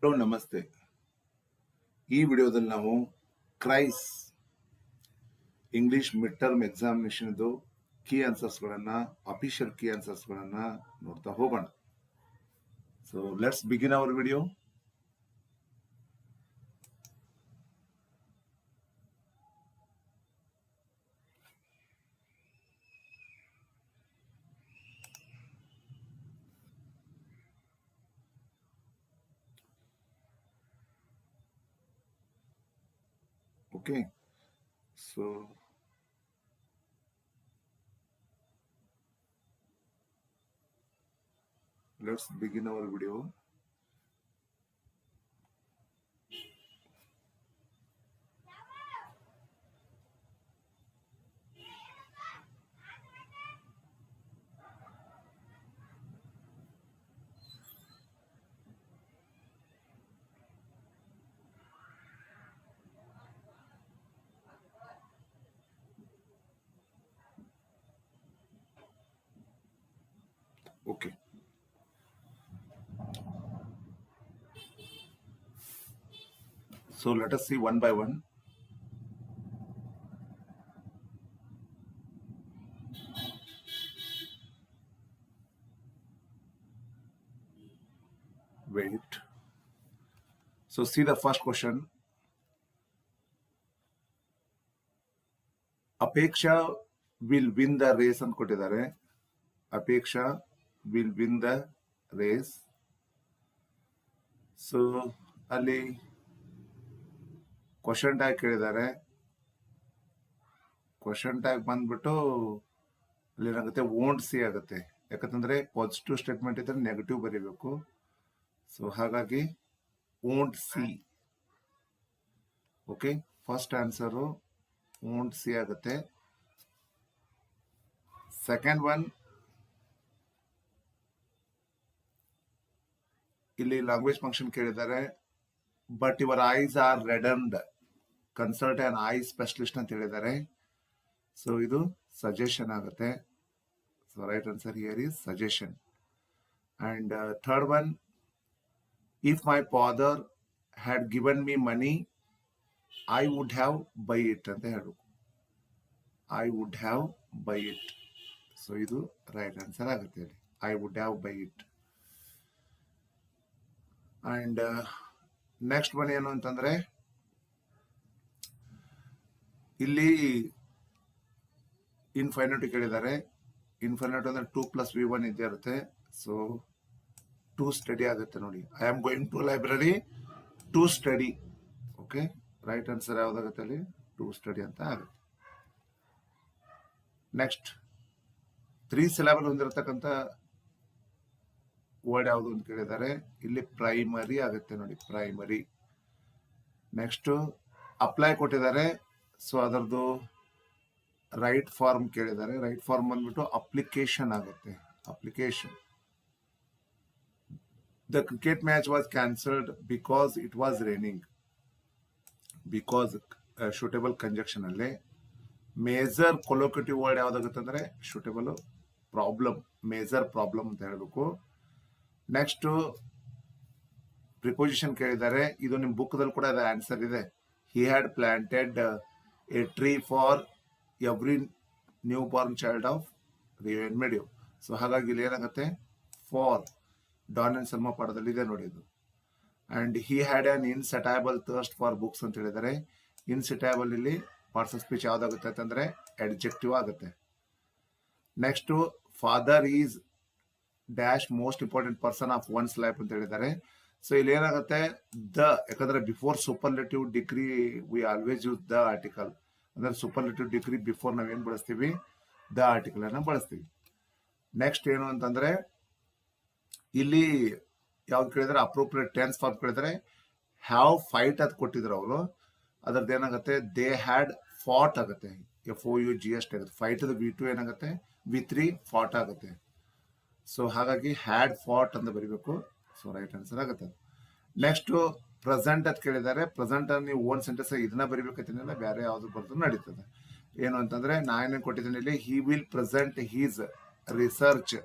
Hello ನಮಸ್ತೆ. ಈ ವಿಡಿಯೋದಲ್ಲಿ ನಾವು KREIS English mid term examination key ಆನ್ಸರ್ಸ್ಗಳನ್ನು ಅಫಿಷಿಯಲ್ ಕೀ ಆನ್ಸರ್ಸ್ಗಳನ್ನು ನೋಡ್ತಾ ಹೋಗೋಣ. So let's begin our video. Okay, so let's begin our video. Okay. So let us see one by one. Wait. So see the first question. Apeksha will win the race ಅಂತ ಕೊಟ್ಟಿದ್ದಾರೆ. Apeksha will win the race. So ಅಲ್ಲಿ question tag ಕೇಳಿದ್ದಾರೆ. Question tag ಬಂದ್ಬಿಟ್ಟು ಅಲ್ಲಿ ಏನಾಗುತ್ತೆ, won't she ಆಗುತ್ತೆ. ಯಾಕಂತಂದ್ರೆ positive statement ಇದ್ರೆ ನೆಗೆಟಿವ್ ಬರೀಬೇಕು. ಸೊ ಹಾಗಾಗಿ won't she. Okay, first answer won't she ಆಗುತ್ತೆ. ಸೆಕೆಂಡ್ ಒನ್, ಇಲ್ಲಿ ಲ್ಯಾಂಗ್ವೇಜ್ ಫಂಕ್ಷನ್ ಕೇಳಿದ್ದಾರೆ. But your eyes are reddened, consult an eye specialist ಅಂತ ಹೇಳಿದ್ದಾರೆ. ಸೊ ಇದು ಸಜೆಷನ್ ಆಗುತ್ತೆ. So right answer here is suggestion. And third one, if my father had given me money I would have by it ಅಂತ ಹೇಳಬೇಕು. I would have by it. So ಇದು right answer ಆಗುತ್ತೆ ಇಲ್ಲಿ, I would have by it. And next one ಏನು ಅಂತಂದ್ರೆ, ಇಲ್ಲಿ infinite ಕೇಳಿದ್ದಾರೆ. Infinite ಅಂದ್ರೆ 2+V1 ಇದ್ದೇ ಇರುತ್ತೆ. ಸೊ ಟು ಸ್ಟಡಿ ಆಗುತ್ತೆ ನೋಡಿ. I am going to library to study. Okay, right answer ಯಾವ್ದಾಗುತ್ತೆ ಅಲ್ಲಿ, ಟು ಸ್ಟಡಿ ಅಂತ ಆಗುತ್ತೆ. ನೆಕ್ಸ್ಟ್ 3 ಸಿಲೆಬಲ್ ಹೊಂದಿರತಕ್ಕಂಥ ವರ್ಡ್ ಯಾವುದು ಅಂತ ಕೇಳಿದ್ದಾರೆ. ಇಲ್ಲಿ ಪ್ರೈಮರಿ ಆಗುತ್ತೆ ನೋಡಿ, ಪ್ರೈಮರಿ. ನೆಕ್ಸ್ಟ್ ಅಪ್ಲೈ ಕೊಟ್ಟಿದ್ದಾರೆ. ಸೊ ಅದರದ್ದು ರೈಟ್ ಫಾರ್ಮ್ ಕೇಳಿದ್ದಾರೆ. ರೈಟ್ ಫಾರ್ಮ್ ಬಂದ್ಬಿಟ್ಟು ಅಪ್ಲಿಕೇಶನ್ ಆಗುತ್ತೆ, application. The cricket match was cancelled because it was raining. Because suitable conjunction ಅಲ್ಲಿ ಮೇಜರ್ ಕೊಲೋಕೇಟಿವ್ ವರ್ಡ್ ಯಾವ್ದಾಗುತ್ತೆ ಅಂದ್ರೆ ಶೂಟೇಬಲ್ ಪ್ರಾಬ್ಲಮ್, ಮೇಜರ್ ಪ್ರಾಬ್ಲಮ್ ಅಂತ ಹೇಳಬೇಕು. ನೆಕ್ಸ್ಟ್ ಪ್ರಿಪೋಸಿಷನ್ ಕೇಳಿದ್ದಾರೆ. ಇದು ನಿಮ್ಮ ಬುಕ್ದಲ್ಲಿ ಕೂಡ ಅದು ಆನ್ಸರ್ ಇದೆ. He had planted a tree for every new born child of ರಿಯನ್ಮೆಡಿಯೋ. ಸೊ ಹಾಗಾಗಿ ಇಲ್ಲಿ ಏನಾಗುತ್ತೆ, ಫಾರ್ ಡಾನ್ ಅಂಡ್ ಸಲ್ಮಾ ಪಾಠದಲ್ಲಿ ಇದೆ ನೋಡಿ ಇದು. And he had an insatiable thirst for books ಅಂತ ಹೇಳಿದ್ದಾರೆ. ಇನ್ಸೆಟೈಬಲ್ ಇಲ್ಲಿ ಪಾರ್ಟ್ಸ್ ಆಫ್ ಸ್ಪೀಚ್ ಯಾವ್ದಾಗುತ್ತೆ ಅಂತಂದ್ರೆ ಅಡ್ಜೆಕ್ಟಿವ್ ಆಗುತ್ತೆ. Next father is dash most important person of once life ಅಂತ ಹೇಳಿದ್ದಾರೆ. ಸೊ ಇಲ್ಲಿ ಏನಾಗುತ್ತೆ, ದ, ಯಾಕಂದ್ರೆ before superlative degree we always use the article. ಅಂದ್ರೆ ಸೂಪರ್ಲೇಟಿವ್ ಡಿಗ್ರಿ ಬಿಫೋರ್ ನಾವೇನ್ ಬಳಸ್ತೀವಿ, ದ ಆರ್ಟಿಕಲ್ ಅನ್ನ ಬಳಸ್ತೀವಿ. ನೆಕ್ಸ್ಟ್ ಏನು ಅಂತಂದ್ರೆ ಇಲ್ಲಿ ಯಾವ್ದು ಕೇಳಿದ್ರೆ ಅಪ್ರೋಪ್ರಿಯೇಟ್ ಟೆನ್ಸ್ ಫಾರ್ಮ್ ಕೇಳಿದ್ರೆ ಹ್ಯಾವ್ ಫೈಟ್ ಅದು ಕೊಟ್ಟಿದ್ರು ಅವರು. ಅದ್ರದ್ದು ಏನಾಗುತ್ತೆ, ದೇ ಹ್ಯಾಡ್ ಫಾಟ್ ಆಗುತ್ತೆ, FOUGH ಆಗುತ್ತೆ. ಫೈಟ್ V2 ಏನಾಗುತ್ತೆ, V3 ಫಾಟ್ ಆಗುತ್ತೆ. ಸೊ ಹಾಗಾಗಿ ಹ್ಯಾಡ್ ಫಾಟ್ ಅಂತ ಬರೀಬೇಕು. ಸೊ ರೈಟ್ ಆನ್ಸರ್ ಆಗುತ್ತೆ. ನೆಕ್ಸ್ಟ್ ಪ್ರೆಸೆಂಟ್ ಅಂತ ಕೇಳಿದ್ದಾರೆ. ಪ್ರೆಸೆಂಟ್ ನೀವು ಓನ್ ಸೆಂಟೆನ್ಸ್ ಇದನ್ನ ಬರೀಬೇಕಂತೇನಿಲ್ಲ, ಬೇರೆ ಯಾವ್ದು ಬರೆದ್ರು ನಡೀತದೆ. ಏನು ಅಂತಂದ್ರೆ ನಾನೇನು ಕೊಟ್ಟಿದ್ದೀನಿ ಇಲ್ಲಿ, he will present his research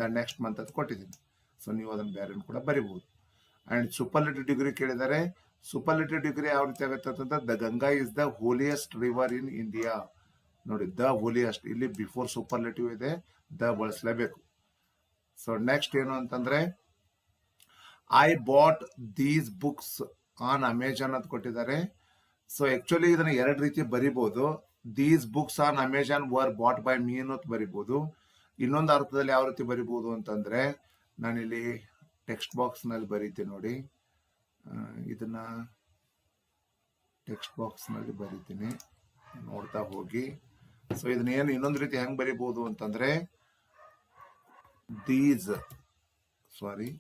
the next month ಅಂತ ಕೊಟ್ಟಿದ್ದೀನಿ. ಸೊ ನೀವು ಅದನ್ನು ಬೇರೆ ಕೂಡ ಬರಿಬಹುದು. ಅಂಡ್ ಸೂಪರ್ಲೇಟಿವ್ ಡಿಗ್ರಿ ಕೇಳಿದರೆ ಸೂಪರ್ಲೇಟಿವ್ ಡಿಗ್ರಿ ಯಾವ ರೀತಿ ಆಗುತ್ತೆ ಅಂತಂದ್ರೆ the Ganga is the holiest river in India. ನೋಡಿ, ದ ಹೋಲಿಯೆಸ್ಟ್, ಇಲ್ಲಿ ಬಿಫೋರ್ ಸೂಪರ್ಲೇಟಿವ್ ಇದೆ, ದ ಬಳಸಲೇಬೇಕು. ಸೊ ನೆಕ್ಸ್ಟ್ ಏನು ಅಂತಂದ್ರೆ I bought these books on Amazon ಅಂತ ಕೊಟ್ಟಿದ್ದಾರೆ. ಸೊ ಆಕ್ಚುಲಿ ಇದನ್ನ ಎರಡು ರೀತಿ ಬರಿಬಹುದು. These books on Amazon var bot by me ಅನ್ನೋದು ಬರಿಬಹುದು. ಇನ್ನೊಂದು ಅರ್ಥದಲ್ಲಿ ಯಾವ ರೀತಿ ಬರಿಬಹುದು ಅಂತಂದ್ರೆ, ನಾನಿಲ್ಲಿ ಟೆಕ್ಸ್ಟ್ ಬಾಕ್ಸ್ ನಲ್ಲಿ ಬರೀತೀನಿ ನೋಡಿ, ಇದನ್ನ ಟೆಕ್ಸ್ಟ್ ಬಾಕ್ಸ್ ನಲ್ಲಿ ಬರೀತೀನಿ, ನೋಡ್ತಾ ಹೋಗಿ. ಸೊ ಇದನ್ನ ಏನು ಇನ್ನೊಂದು ರೀತಿ ಹೆಂಗ್ ಬರಿಬಹುದು ಅಂತಂದ್ರೆ ದೀಸ್, ಸಾರಿ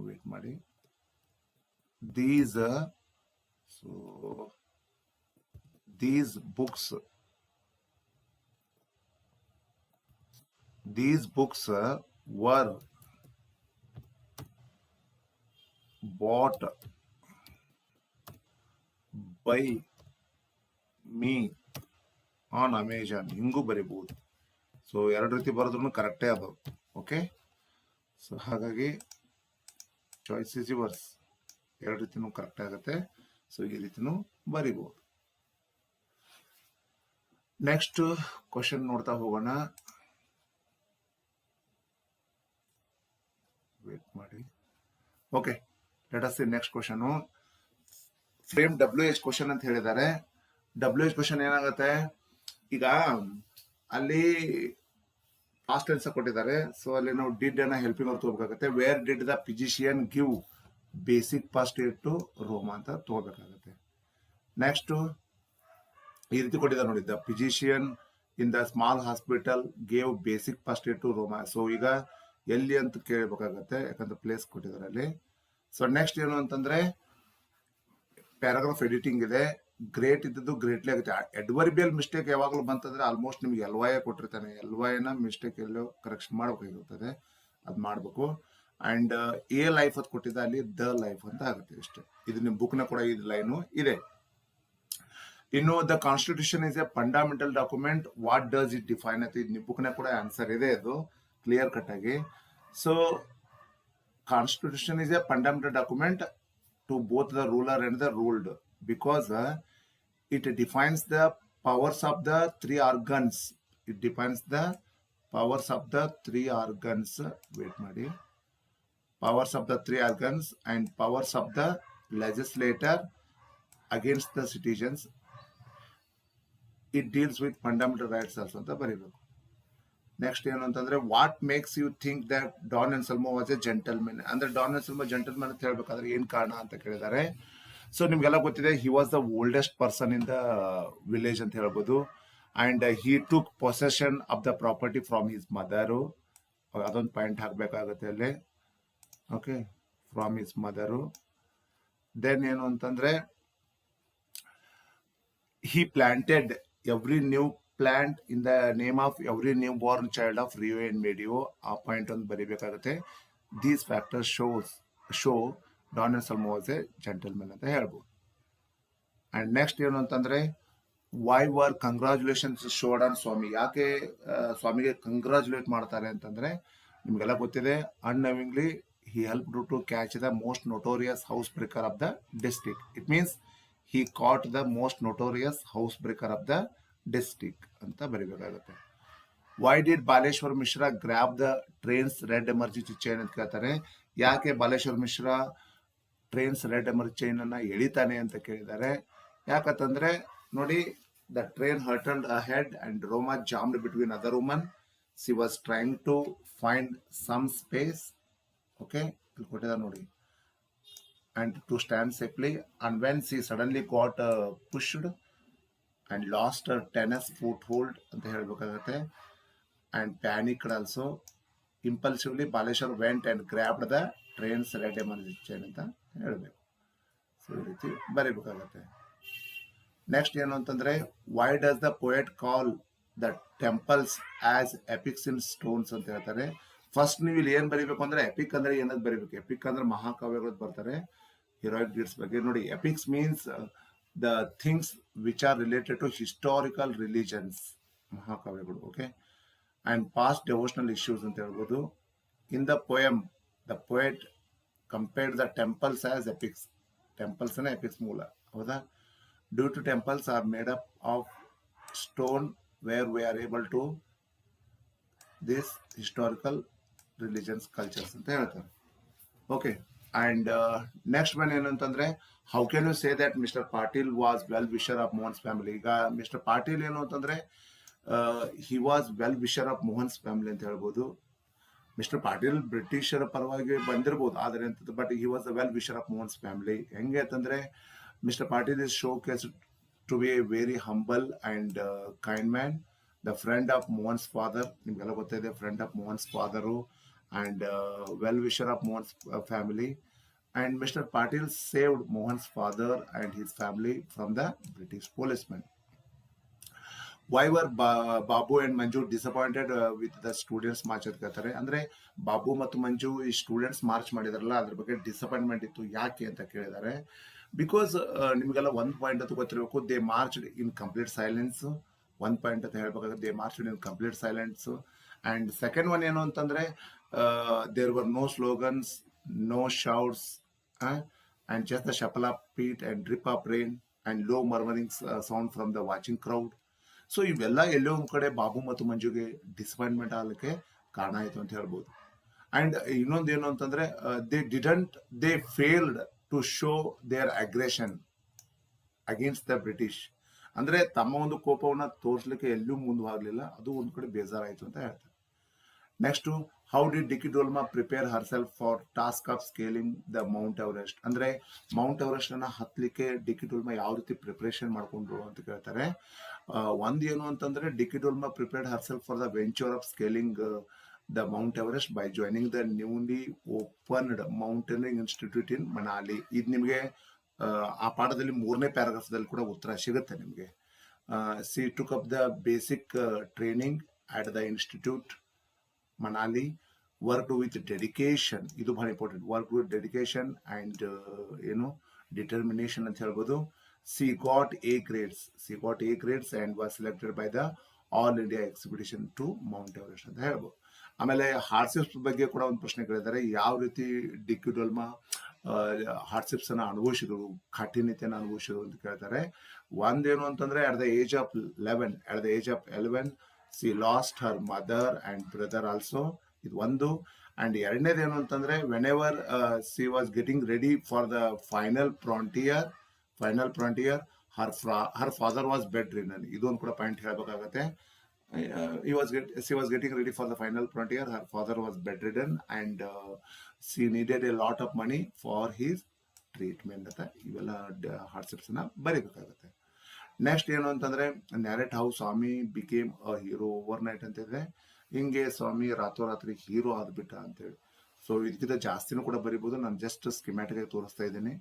ವೇಟ್ ಮಾಡಿ, these, so these books were bought by me on Amazon. ಹಿಂಗೂ ಬರೀಬಹುದು. ಸೊ ಎರಡು ರೀತಿ ಬರೋದ್ರೂ ಕರೆಕ್ಟೇ ಅದು. ಓಕೆ, ಸೊ ಹಾಗಾಗಿ ಚಾಯ್ಸ್ ಇಸ್ ಯುವರ್ಸ್. ಎರಡು ರೀತಿನೂ ಕರೆಕ್ಟ್ ಆಗುತ್ತೆ. ಸೊ ಈ ರೀತಿನೂ ಬರೀಬಹುದು. ನೆಕ್ಸ್ಟ್ ಕ್ವಶನ್ ನೋಡ್ತಾ ಹೋಗೋಣ. ವೇಟ್ ಮಾಡಿ. Okay, let us see next question. Frame WH question ಅಂತ ಹೇಳಿದ್ದಾರೆ. WH ಕ್ವಶನ್ ಏನಾಗುತ್ತೆ, ಈಗ ಅಲ್ಲಿ ಪಾಸ್ಟ್ ಟೆನ್ಸ್ ಕೊಟ್ಟಿದ್ದಾರೆ. ಸೊ ಅಲ್ಲಿ ನಾವು ಡಿಡ್ ಅನ್ನ ಹೆಲ್ಪಿಂಗ್ ಅವ್ರು ತಗೋಬೇಕಾಗುತ್ತೆ. Where did the physician give basic first aid to Roma ಅಂತ ತಗೋಬೇಕಾಗುತ್ತೆ. ನೆಕ್ಸ್ಟ್ ಈ ರೀತಿ ಕೊಟ್ಟಿದ್ದಾರೆ ನೋಡಿ, the physician in the small hospital gave basic first aid to Roma. So ಈಗ ಎಲ್ಲಿ ಅಂತ ಕೇಳಬೇಕಾಗತ್ತೆ, ಯಾಕಂದ್ರೆ ಪ್ಲೇಸ್ ಕೊಟ್ಟಿದ್ದಾರೆ ಅಲ್ಲಿ. ಸೊ ನೆಕ್ಸ್ಟ್ ಏನು ಅಂತಂದ್ರೆ ಪ್ಯಾರಾಗ್ರಾಫ್ ಎಡಿಟಿಂಗ್ ಇದೆ. ಗ್ರೇಟ್ ಇದ್ದದ್ದು ಗ್ರೇಟ್ಲಿ ಆಗುತ್ತೆ. ಅಡ್ವರ್ಬಿಯಲ್ ಮಿಸ್ಟೇಕ್ ಯಾವಾಗಲೂ ಬಂತಂದ್ರೆ ಆಲ್ಮೋಸ್ಟ್ ನಿಮ್ಗೆ LY ಕೊಟ್ಟಿರ್ತಾನೆ, LY ನ ಮಿಸ್ಟೇಕ್ ಎಲ್ಲೋ ಕರೆಕ್ಷನ್ ಮಾಡಬೇಕಾಗಿರ್ತದೆ, ಅದು ಮಾಡಬೇಕು. ಅಂಡ್ ಎ ಲೈಫ್ ಅಂತ ಕೊಟ್ಟಿದ್ದ, ಅಲ್ಲಿ ದ ಲೈಫ್ ಅಂತ ಆಗುತ್ತೆ ಇಷ್ಟೇ. ಇದು ನಿಮ್ ಬುಕ್ ನ ಕೂಡ ಇದು ಲೈನು ಇದೆ. ಇನ್ನು the constitution is a fundamental document, what does it define ಅಂತ ಇದು ಬುಕ್ ನ ಕೂಡ ಆನ್ಸರ್ ಇದೆ, ಅದು ಕ್ಲಿಯರ್ ಕಟ್ ಆಗಿ. So constitution is a fundamental document to both the ruler and the ruled, because it defines the powers of the 3 organs. It defines the powers of the 3 organs. Wait ಮಾಡಿ. Powers of the 3 organs and powers of the legislator against the citizens. It deals with fundamental rights also ಅಂತ ಬರೀಬೇಕು. Next ಏನು ಅಂತಂದ್ರೆ what makes you think that Don and Salmo was a gentlemen. ಅಂದ್ರೆ Don and Salmo gentlemen ಅಂತ ಹೇಳ್ಬೇಕಾದ್ರೆ ಏನ್ ಕಾರಣ ಅಂತ ಕೇಳಿದ್ದಾರೆ. ಸೊ ನಿಮ್ಗೆಲ್ಲ ಗೊತ್ತಿದೆ, he was the oldest person in the village ಅಂತ ಹೇಳ್ಬೋದು. And he took possession of the property from his mother. ಅದೊಂದು ಪಾಯಿಂಟ್ ಹಾಕ್ಬೇಕಾಗುತ್ತೆ ಅಲ್ಲಿ. Okay, from his mother. Then ಏನು ಅಂತಂದ್ರೆ he planted every new plant in the name of every newborn child of Rio and Medio. ಆ point ಒಂದು ಬರೀಬೇಕಾಗುತ್ತೆ. These factors show Don and Salmo was a gentlemen ಅಂತ ಹೇಳ್ಬೋದು. And next ಏನು ಅಂತಂದ್ರೆ why were congratulations showered on Swami. ಯಾಕೆ ಸ್ವಾಮಿಗೆ congratulate ಮಾಡ್ತಾರೆ ಅಂತಂದ್ರೆ ನಿಮ್ಗೆಲ್ಲ ಗೊತ್ತಿದೆ, ಅನ್ಅವಿಂಗ್ಲಿ he helped to catch the most notorious housebreaker of the district. It means he caught the most notorious housebreaker of the district ಅಂತ ಬರೀಬೇಕಾಗುತ್ತೆ. Why did Baleshwar Mishra grab the train's red emergency chain ಅಂತ ಕೇಳ್ತಾರೆ. ಯಾಕೆ Baleshwar Mishra trains red emergency chain ಅನ್ನ ಎಳಿತಾನೆ ಅಂತ ಕೇಳಿದ್ದಾರೆ. ಯಾಕಂತಂದ್ರೆ ನೋಡಿ, the train hurtled ahead and Roma jammed between other women. She was trying to find some space. Okay, ಕೊಟ್ಟಿದ್ದಾರೆ ನೋಡಿ. And to stand safely, and when she suddenly got pushed and lost her tennis foothold ಅಂತ ಹೇಳ್ಬೇಕಾಗತ್ತೆ. And panicked also. Impulsively Baleshwar went and grabbed the train's red emergency chain ಅಂತ ಹೇಳ್ಬೇಕು. So ಈ ರೀತಿ ಬರೀಬೇಕಾಗತ್ತೆ. Next ಏನು ಅಂತಂದ್ರೆ why does the poet call the temples as epics in stones ಅಂತ ಹೇಳ್ತಾರೆ. First ನೀವು ಇಲ್ಲಿ ಏನ್ ಬರೀಬೇಕು ಅಂದ್ರೆ ಎಪಿಕ್ ಅಂದ್ರೆ ಏನದ್ ಬರೀಬೇಕು. ಎಪಿಕ್ ಅಂದ್ರೆ ಮಹಾಕಾವ್ಯಗಳು ಬರ್ತಾರೆ, heroic deeds ಬಗ್ಗೆ. ನೋಡಿ, epics means the things which are related to historical religions, ಮಹಾಕಾವ್ಯಗಳು. Okay, and past devotional issues ಅಂತ ಹೇಳ್ಬೋದು. In the poem the poet compared the temples as epics. Temples epics ಮೂಲ, ಹೌದಾ? Due to temples are made up of stone where we are able to this historical religions cultures ಅಂತ ಹೇಳ್ತಾರೆ. Okay, and next one ಏನಂತಂದ್ರೆ, how can you say that mister Patil was well wisher of Mohan's family? ಈಗ mister Patil ಏನು ಅಂತಂದ್ರೆ he was well wisher of Mohan's family ಅಂತ ಹೇಳ್ಬೋದು. Mister Patil ಬ್ರಿಟಿಷರ ಪರವಾಗಿ ಬಂದಿರ್ಬೋದು, ಆದರೆ ಅಂತ but he was the well wisher of Mohan's family. ಹೆಂಗೆ ಅಂತಂದ್ರೆ mister Patil is showcase to be a very humble and kind man, the friend of Mohan's father. ನಿಮ್ಗೆಲ್ಲ ಗೊತ್ತಿದೆ, friend of Mohan's father and well wisher of Mohan's family. And Mr. Patil saved Mohan's father and his family from the British policemen. Why were Babu and Manju disappointed with the students march ಅಂತ ಹೇಳ್ತಾರೆ. ಅಂದ್ರೆ ಬಾಬು ಮತ್ತು ಮಂಜು ಈ students March ಮಾಡಿದಾರಲ್ಲ, ಅದ್ರ ಬಗ್ಗೆ disappointment ಇತ್ತು. ಯಾಕೆ ಅಂತ ಕೇಳಿದ್ದಾರೆ. ಬಿಕಾಸ್ ನಿಮ್ಗೆಲ್ಲ ಒಂದು ಪಾಯಿಂಟ್ ಅಂತ ಗೊತ್ತಿರಬೇಕು, they March in complete silence. ಒಂದು ಪಾಯಿಂಟ್ ಅಂತ ಹೇಳ್ಬೇಕಾದ್ರೆ they March in complete silence. And second one ಏನು ಅಂತಂದ್ರೆ there were no slogans, no shouts, and just the shuffle of feet and drip of rain and low murmuring sound from the watching crowd. So ಇವೆಲ್ಲ ಎಲ್ಲೋ ಒಂದು ಕಡೆ ಬಾಬು ಮತ್ತು ಮಂಜುಗೆ disappointment ಆಗಲಿಕ್ಕೆ ಕಾರಣ ಆಯಿತು ಅಂತ ಹೇಳ್ಬೋದು. ಅಂಡ್ ಇನ್ನೊಂದು ಏನು ಅಂತಂದ್ರೆ they failed to show their aggression against the British. ಅಂದ್ರೆ ತಮ್ಮ ಒಂದು ಕೋಪವನ್ನ ತೋರಿಸ್ಲಿಕ್ಕೆ ಎಲ್ಲೂ ಮುಂದುವಾಗಲಿಲ್ಲ. ಅದು ಒಂದು ಕಡೆ ಬೇಜಾರಾಯಿತು ಅಂತ ಹೇಳ್ತಾರೆ. ನೆಕ್ಸ್ಟ್, ಹೌ ಡಿಡ್ ಡಿಕ್ಕಿ Dolma prepare herself for task of scaling the Mount Everest? ಅಂದ್ರೆ ಮೌಂಟ್ ಎವರೆಸ್ಟ್ ಅನ್ನ ಹತ್ತಲಿಕ್ಕೆ ಡಿಕ್ಕಿ ಡೋಲ್ಮಾ ಯಾವ ರೀತಿ ಪ್ರಿಪರೇಷನ್ ಮಾಡ್ಕೊಂಡ್ರು ಅಂತ ಕೇಳ್ತಾರೆ. ಒಂದ್ ಏನು ಅಂತಂದ್ರೆ, Dicky Dolma prepared herself for the venture of scaling the Mount Everest by joining the newly opened mountaineering institute in Manali. ಇದು ನಿಮಗೆ ಆ ಪಾಠದಲ್ಲಿ 3ನೇ ಪ್ಯಾರಾಗ್ರಾಫ್ದಲ್ಲಿ ಕೂಡ ಉತ್ತರ ಸಿಗುತ್ತೆ ನಿಮಗೆ. She took up the basic training at the institute Manali, worked with dedication. ಇದು ಬಹಳ important. Work with dedication and determination ಅಂತ ಹೇಳ್ಬೋದು. She got A grades and was selected by the all India exhibition to Mount Everest ಅಂತ ಹೇಳ್ಬೋದು. ಆಮೇಲೆ hardships ಬಗ್ಗೆ ಕೂಡ ಒಂದು ಪ್ರಶ್ನೆ ಕೇಳಿದ್ದಾರೆ. ಯಾವ ರೀತಿ ಡಿಕ್ಕಿ ಡೋಲ್ಮಾ ಹಾರ್ಡ್ಶಿಪ್ಸ್ ಅನ್ನ ಅನುಭವಿಸಿದ್ರು, ಕಠಿಣತೆಯನ್ನು ಅನುಭವಿಸಿದ್ರು ಅಂತ ಕೇಳ್ತಾರೆ. ಒಂದೇನು ಅಂತಂದ್ರೆ at the age of 11 she lost her mother and brother also. ಇದು ಒಂದು. ಅಂಡ್ ಎರಡನೇದು ಏನು ಅಂತಂದ್ರೆ, whenever she was getting ready for the final frontier, her father was bedridden. ಇದೊಂದು ಕೂಡ point ಹೇಳ್ಬೇಕಾಗತ್ತೆ. she was getting ready for the final frontier, her father was bedridden and she needed a lot of money for his treatment ಅಂತ ಇವೆಲ್ಲ hardships ನ ಬರೀಬೇಕಾಗತ್ತೆ. Next ಏನು ಅಂತಂದ್ರೆ, narrate how Swami became a hero overnight ಅಂತ ಇದೆ. ಹಿಂಗೆ ಸ್ವಾಮಿ ರಾತ್ರೋರಾತ್ರಿ hero ಆದ್ಬಿಟ್ಟ ಅಂತೇಳಿ. ಸೊ ಇದಕ್ಕಿಂತ ಜಾಸ್ತಿನೂ ಕೂಡ ಬರಿಬೋದು. ನಾನು ಜಸ್ಟ್ ಸ್ಕಿಮ್ಯಾಟಿಕ್ ಆಗಿ ತೋರಿಸ್ತಾ ಇದ್ದೀನಿ.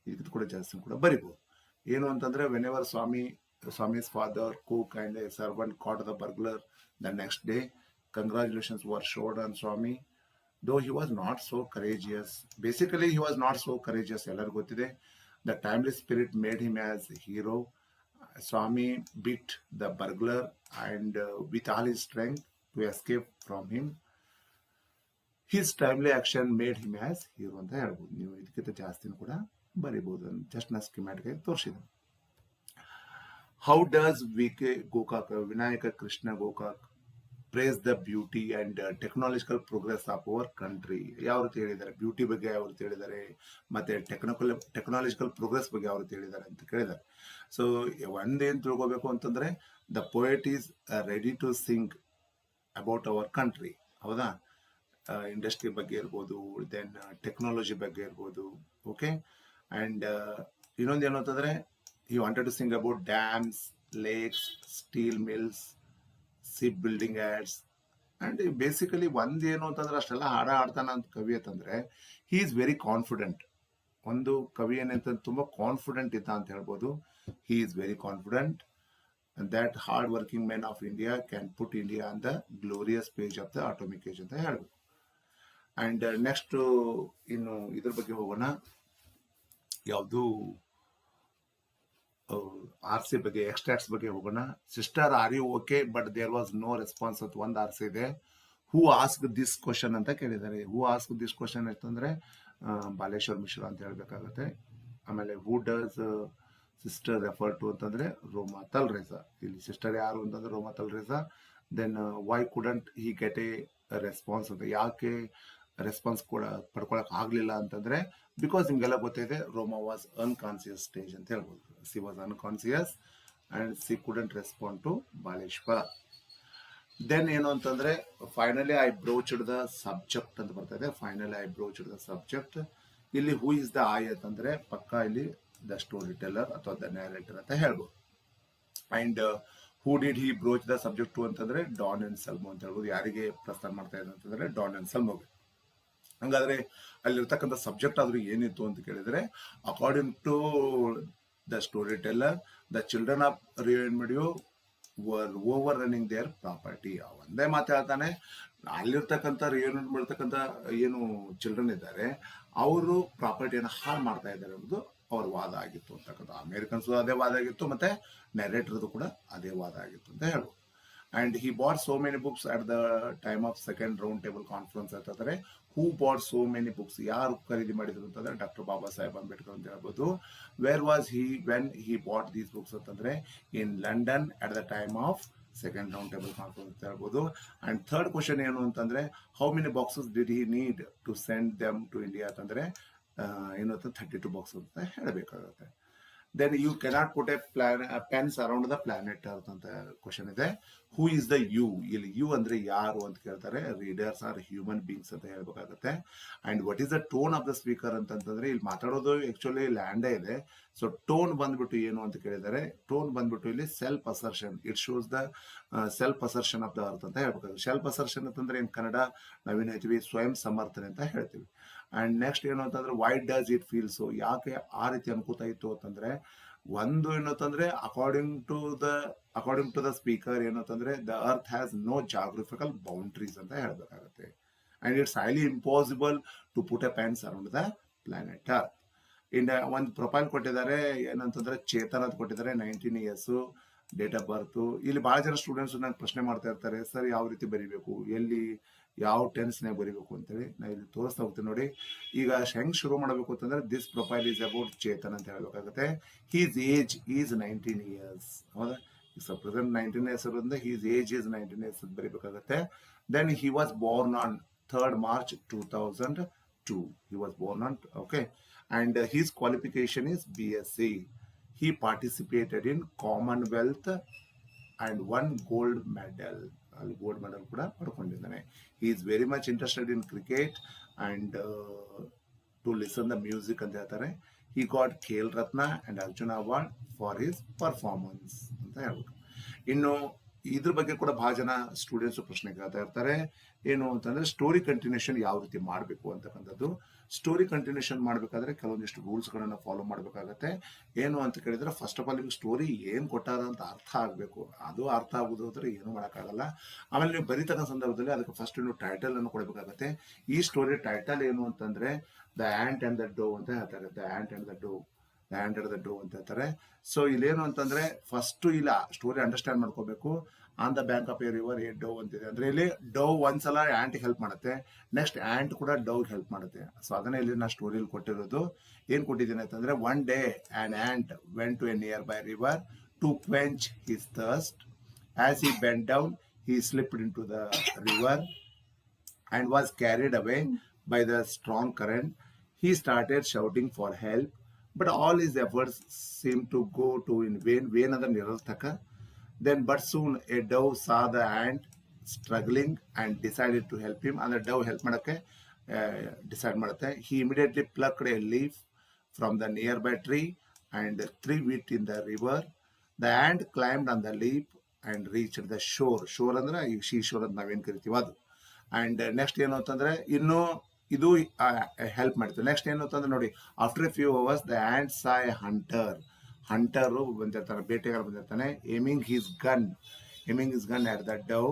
ಇದಕ್ಕಿಂತ ಕೂಡ ಜಾಸ್ತಿನೂ ಕೂಡ ಬರಿಬೋದು. ಏನು ಅಂತಂದ್ರೆ, when ever Swamy's father cook and a servant caught the burglar the next day, congratulations were showered on Swami, though he was not so courageous. Basically he was not so courageous. ಎಲ್ಲರಿಗೂ ಗೊತ್ತಿದೆ. The timely spirit made him as hero. Swami beat the burglar and with all his strength to escape from him. His timely action made him as hero ಅಂತ ಹೇಳ್ಬೋದು. ನೀವು ಇದಕ್ಕಿಂತ ಜಾಸ್ತಿನೂ ಕೂಡ ಬರಿಬೋದು. Just ನಾ schematic ಆಗಿ ತೋರಿಸಿದೆ. How does Vinayaka Krishna Gokak praise the beauty and technological progress of our country? ಯಾವ ರೀತಿ ಹೇಳಿದ್ದಾರೆ, ಬ್ಯೂಟಿ ಬಗ್ಗೆ ಯಾವ ರೀತಿ ಹೇಳಿದ್ದಾರೆ, ಮತ್ತೆ ಟೆಕ್ನಾಲಜಿಕಲ್ ಪ್ರೋಗ್ರೆಸ್ ಬಗ್ಗೆ ಯಾವ ರೀತಿ ಹೇಳಿದ್ದಾರೆ ಅಂತ ಕೇಳಿದ್ದಾರೆ. ಸೊ ಒಂದೇನು ತಿಳ್ಕೋಬೇಕು ಅಂತಂದ್ರೆ, the poet is ready to sing about our country. ಹೌದಾ? ಇಂಡಸ್ಟ್ರಿ ಬಗ್ಗೆ ಇರ್ಬೋದು, ದೆನ್ ಟೆಕ್ನಾಲಜಿ ಬಗ್ಗೆ ಇರ್ಬೋದು. ಓಕೆ. ಅಂಡ್ ಇನ್ನೊಂದೇನು ಅಂತಂದ್ರೆ, he wanted to sing about dams, lakes, steel mills, shipbuilding ads. And basically ಒಂದೇನು ಅಂತಂದ್ರೆ, ಅಷ್ಟೆಲ್ಲ ಹಾಡ್ತಾನ ಅಂತ ಕವಿ ಅಂತಂದ್ರೆ, he is very confident. ಒಂದು ಕವಿ ಏನಂತ ತುಂಬಾ ಕಾನ್ಫಿಡೆಂಟ್ ಇದ್ದ ಅಂತ ಹೇಳ್ಬೋದು. he is very confident that hard working men of India can put India on the glorious page of the atomic age ಅಂತ ಹೇಳ್ಬೋದು. ಅಂಡ್ ನೆಕ್ಸ್ಟ್ ಇನ್ನು ಇದ್ರ ಬಗ್ಗೆ ಹೋಗೋಣ. ಯಾವುದು ಆರ್ಸಿ ಬಗ್ಗೆ, ಎಕ್ಸ್ಟ್ರಾಕ್ಟ್ಸ್ ಬಗ್ಗೆ ಹೋಗೋಣ. Sister are you okay, but there was no response ಅಂತ ಒಂದು ಆರ್ಸಿ ಇದೆ. ಹೂ ಆಸ್ಕ್ ದಿಸ್ ಕ್ವಶನ್ ಅಂತ ಕೇಳಿದ್ದಾರೆ. ಹೂ ಆಸ್ಕ್ ದಿಸ್ ಕ್ವಶನ್ ಅಂತಂದ್ರೆ, ಬಾಲೇಶ್ವರ್ ಮಿಶ್ರಾ ಅಂತ ಹೇಳಬೇಕಾಗುತ್ತೆ. ಆಮೇಲೆ who does sister refer to ಅಂತಂದರೆ ರೋಮಾ ತಲ್ರೇಸಾ. ಇಲ್ಲಿ ಸಿಸ್ಟರ್ ಯಾರು ಅಂತಂದ್ರೆ Roma Talreja. Then why couldn't he get a response ಅಂತ, ಯಾಕೆ ರೆಸ್ಪಾನ್ಸ್ ಕೂಡ ಪಡ್ಕೊಳಕ್ ಆಗಲಿಲ್ಲ ಅಂತಂದ್ರೆ ಬಿಕಾಸ್ ನಿಮ್ಗೆಲ್ಲ ಗೊತ್ತಿದೆ ರೋಮಾ ವಾಸ್ ಅನ್ಕಾನ್ಸಿಯಸ್ ಸ್ಟೇಜ್ ಅಂತ ಹೇಳ್ಬೋದು. She was unconscious and she couldn't respond to Baleshwara. Then ಏನು ಅಂತಂದ್ರೆ finally I broached the subject ಅಂತ ಬರ್ತಾ ಇದೆ. Finally I broached the subject. ಇಲ್ಲಿ ಹೂ ಇಸ್ ದ ಐ ಅಂತಂದ್ರೆ ಪಕ್ಕ ಇಲ್ಲಿ ದ ಸ್ಟೋರಿ ಟೆಲ್ಲರ್ ಅಥವಾ ದ ನ್ಯಾರೇಟರ್ ಅಂತ ಹೇಳ್ಬೋದು. And who did he broach the subject to ಅಂತಂದ್ರೆ ಡಾನ್ ಅಂಡ್ ಸಲ್ಮೋ ಅಂತ ಹೇಳ್ಬೋದು. ಯಾರಿಗೆ ಪ್ರಸ್ತಾನ ಮಾಡ್ತಾ ಇದೆ ಅಂತಂದ್ರೆ ಡಾನ್ ಅಂಡ್ ಸಲ್ಮೋಗೆ. ಹಂಗಾದ್ರೆ ಅಲ್ಲಿರ್ತಕ್ಕಂಥ ಸಬ್ಜೆಕ್ಟ್ ಆದ್ರೂ ಏನಿತ್ತು ಅಂತ ಕೇಳಿದ್ರೆ, according to the story teller, the children of Rio were over running their property. ಒಂದೇ ಮಾತು ಹೇಳ್ತಾನೆ, ಅಲ್ಲಿರ್ತಕ್ಕಂಥ ರಿಯೂನಿಯನ್ ಮಾಡ್ತಕ್ಕಂಥ ಏನು ಚಿಲ್ಡ್ರನ್ ಇದ್ದಾರೆ ಅವರು ಪ್ರಾಪರ್ಟಿಯನ್ನು ಹಾಳು ಮಾಡ್ತಾ ಇದ್ದಾರೆ ಅನ್ನೋದು ಅವ್ರ ವಾದ ಆಗಿತ್ತು ಅಂತಕ್ಕಂಥ. ಅಮೇರಿಕನ್ಸ್ ಅದೇ ವಾದ ಆಗಿತ್ತು, ಮತ್ತೆ ನೆರೇಟರ್ದು ಕೂಡ ಅದೇ ವಾದ ಆಗಿತ್ತು ಅಂತ ಹೇಳ್ಬೋದು. And he bought so many books at the time of second round table Conference ಅಂತಂದ್ರೆ, who bought so many books, ಯಾರು ಖರೀದಿ ಮಾಡಿದ್ರು ಅಂತಂದ್ರೆ ಡಾಕ್ಟರ್ ಬಾಬಾ ಸಾಹೇಬ್ ಅಂಬೇಡ್ಕರ್ ಅಂತ ಹೇಳ್ಬೋದು. Where was he when he bought these books ಅಂತಂದ್ರೆ in London at the time of second round table conference ಅಂತ ಹೇಳ್ಬೋದು. ಅಂಡ್ ಥರ್ಡ್ ಕ್ವಶನ್ ಏನು ಅಂತಂದ್ರೆ, how many boxes did he need to send them to India ಅಂತಂದ್ರೆ ಏನು 32 box ಅಂತ ಹೇಳಬೇಕಾಗುತ್ತೆ. Then you cannot put a fence around the planet earth ಅಂತ question ಇದೆ. ಹೂ ಇಸ್ ದ ಯು, ಇಲ್ಲಿ ಯು ಅಂದ್ರೆ ಯಾರು ಅಂತ ಕೇಳ್ತಾರೆ. ರೀಡರ್ಸ್ ಆರ್ ಹ್ಯೂಮನ್ ಬೀಯಿಂಗ್ಸ್ ಅಂತ ಹೇಳ್ಬೇಕಾಗುತ್ತೆ. And what is the tone of the speaker ಅಂತಂದ್ರೆ, ಇಲ್ಲಿ ಮಾತಾಡೋದು ಆಕ್ಚುಲಿ ಲ್ಯಾಂಡೇ ಇದೆ. ಸೊ ಟೋನ್ ಬಂದ್ಬಿಟ್ಟು ಏನು ಅಂತ ಕೇಳಿದರೆ, ಟೋನ್ ಬಂದ್ಬಿಟ್ಟು ಇಲ್ಲಿ self assertion. It shows the self assertion of the earth ಅಂತ ಹೇಳ್ಬೇಕಾಗುತ್ತೆ. ಸೆಲ್ಫ್ ಅಸರ್ಷನ್ ಅಂತಂದ್ರೆ ಇನ್ ಕನ್ನಡ ನಾವೇನು ಹೇಳ್ತೀವಿ, ಸ್ವಯಂ ಸಮರ್ಥನೆ ಅಂತ ಹೇಳ್ತೀವಿ. ಅಂಡ್ ನೆಕ್ಸ್ಟ್ ಏನು ಅಂತಂದ್ರೆ, why does it feel so, ಯಾಕೆ ಆ ರೀತಿ ಅನ್ಕೋತಾ ಇತ್ತು ಅಂತಂದ್ರೆ, ಒಂದು ಏನಂತಂದ್ರೆ ಅಕಾರ್ಡಿಂಗ್ ಟು ದ ಸ್ಪೀಕರ್ ಏನಂತಂದ್ರೆ the earth has no geographical boundaries ಅಂತ ಹೇಳ್ಬೇಕಾಗುತ್ತೆ. And it's highly impossible to put a fence around the planet earth. ಇನ್ ಒಂದು ಪ್ರೊಫೈಲ್ ಕೊಟ್ಟಿದ್ದಾರೆ, ಏನಂತಂದ್ರೆ ಚೇತನ್ ಅಂತ ಕೊಟ್ಟಿದ್ದಾರೆ, 19 years, ಡೇಟ್ ಆಫ್ ಬರ್ತ್. ಇಲ್ಲಿ ಬಹಳ ಜನ ಸ್ಟೂಡೆಂಟ್ಸ್ ನಂಗೆ ಪ್ರಶ್ನೆ ಮಾಡ್ತಾ ಇರ್ತಾರೆ, ಸರ್ ಯಾವ ರೀತಿ ಬರೀಬೇಕು, ಎಲ್ಲಿ ಯಾವ ಟೆನ್ಸ್ನಾಗ ಬರೀಬೇಕು ಅಂತೇಳಿ. ನಾ ಇಲ್ಲಿ ತೋರಿಸ್ತಾ ಹೋಗ್ತೀನಿ ನೋಡಿ. ಈಗ ಹೆಂಗ್ ಶುರು ಮಾಡಬೇಕು ಅಂತಂದ್ರೆ, this profile is about Chetan ಅಂತ ಹೇಳ್ಬೇಕಾಗುತ್ತೆ. His age is 19 years. ಹೌದಾ, ಪ್ರೆಸೆಂಟ್ 19 years ಇರೋದ್ರಿಂದ ಹೀಸ್ ಏಜ್ ಈಸ್ 19 years ಅಂತ ಬರೀಬೇಕಾಗುತ್ತೆ. Then he was born on 3rd March 2002. He was born on, okay. And his qualification is BSc. He participated in Commonwealth and won gold medal. Gold medal ಕೂಡ ಪಡ್ಕೊಂಡಿದ್ದಾನೆ. He is very much interested in cricket and to listen the music ಅಂತ ಹೇಳ್ತಾರೆ. He got Khel Ratna and Arjuna award for his performance ಅಂತ ಹೇಳ್ಬೇಕು. ಇನ್ನು ಇದ್ರ ಬಗ್ಗೆ ಕೂಡ ಬಹಳ ಜನ ಸ್ಟೂಡೆಂಟ್ಸ್ ಪ್ರಶ್ನೆ ಕೇಳ್ತಾ ಇರ್ತಾರೆ, ಏನು ಅಂತಂದ್ರೆ ಸ್ಟೋರಿ ಕಂಟಿನ್ಯೂಷನ್ ಯಾವ ರೀತಿ ಮಾಡಬೇಕು ಅಂತಕ್ಕಂಥದ್ದು. ಸ್ಟೋರಿ ಕಂಟಿನ್ಯೂಷನ್ ಮಾಡಬೇಕಾದ್ರೆ ಕೆಲವೊಂದಿಷ್ಟು ರೂಲ್ಸ್ ಗಳನ್ನ ಫಾಲೋ ಮಾಡಬೇಕಾಗತ್ತೆ. ಏನು ಅಂತ ಕೇಳಿದ್ರೆ, ಫಸ್ಟ್ ಆಫ್ ಆಲ್ ನಿಮ್ಗೆ ಸ್ಟೋರಿ ಏನ್ ಕೊಟ್ಟಾರ ಅಂತ ಅರ್ಥ ಆಗ್ಬೇಕು. ಅದು ಅರ್ಥ ಆಗುದಾದ್ರೆ ಏನು ಮಾಡೋಕ್ಕಾಗಲ್ಲ. ಆಮೇಲೆ ನೀವು ಬರೀತಕ್ಕ ಸಂದರ್ಭದಲ್ಲಿ ಅದಕ್ಕೆ ಫಸ್ಟ್ ನೀವು ಟೈಟಲ್ ಅನ್ನು ಕೊಡಬೇಕಾಗತ್ತೆ. ಈ ಸ್ಟೋರಿ ಟೈಟಲ್ ಏನು ಅಂತಂದ್ರೆ the ant and the dove ಅಂತ ಹೇಳ್ತಾರೆ. The ant and the dove ಅಂತ ಹೇಳ್ತಾರೆ. ಸೊ ಇಲ್ಲೇನು ಅಂತಂದ್ರೆ ಫಸ್ಟ್ ಇಲ್ಲ ಸ್ಟೋರಿ ಅಂಡರ್ಸ್ಟ್ಯಾಂಡ್ ಮಾಡ್ಕೋಬೇಕು. On the bank of a river a dove ಅಂತಿದೆ ಅಂದ್ರೆ ಇಲ್ಲಿ ಡೋ ಒಂದ್ಸಲ ಆಂಟ್ ಹೆಲ್ಪ್ ಮಾಡುತ್ತೆ, ನೆಕ್ಸ್ಟ್ ಆಂಟ್ ಕೂಡ ಡೌ ಹೆಲ್ಪ್ ಮಾಡುತ್ತೆ. ಸೊ ಅದನ್ನ ಇಲ್ಲಿ ನಾ ಸ್ಟೋರಿಯಲ್ಲಿ ಕೊಟ್ಟಿರೋದು. ಏನ್ ಕೊಟ್ಟಿದ್ದೀನಿ ಅಂತಂದ್ರೆ, one day an ant went to a nearby river to quench his thirst. As he bent down he slipped into the river and was carried away by the strong current. He started shouting for help, but all his efforts seemed to go to in vain. Vain and nirarthaka. Then but soon a dove saw the ant struggling and decided to help him. And the dove help madake decide madutte. He immediately plucked a leaf from the nearby tree and threw it in the river. The ant climbed on the leaf and reached the shore. Shore ಅಂದ್ರೆ ಈ sure ಅಂತ ನಾವೇನ್ ಕರಿತೀವಿ ಅದು. And next ಏನು ಅಂತಂದ್ರೆ ಇನ್ನು ಇದು ಹೆಲ್ಪ್ ಮಾಡ್ತೀವಿ. ನೆಕ್ಸ್ಟ್ ಏನು ಅಂತಂದ್ರೆ ನೋಡಿ, after a few hours the ant saw a hunter ಬಂದಿರ್ತಾನೆ, ಬೇಟೆಗಾರ ಬಂದಿರ್ತಾನೆ. Aiming his gun at the dove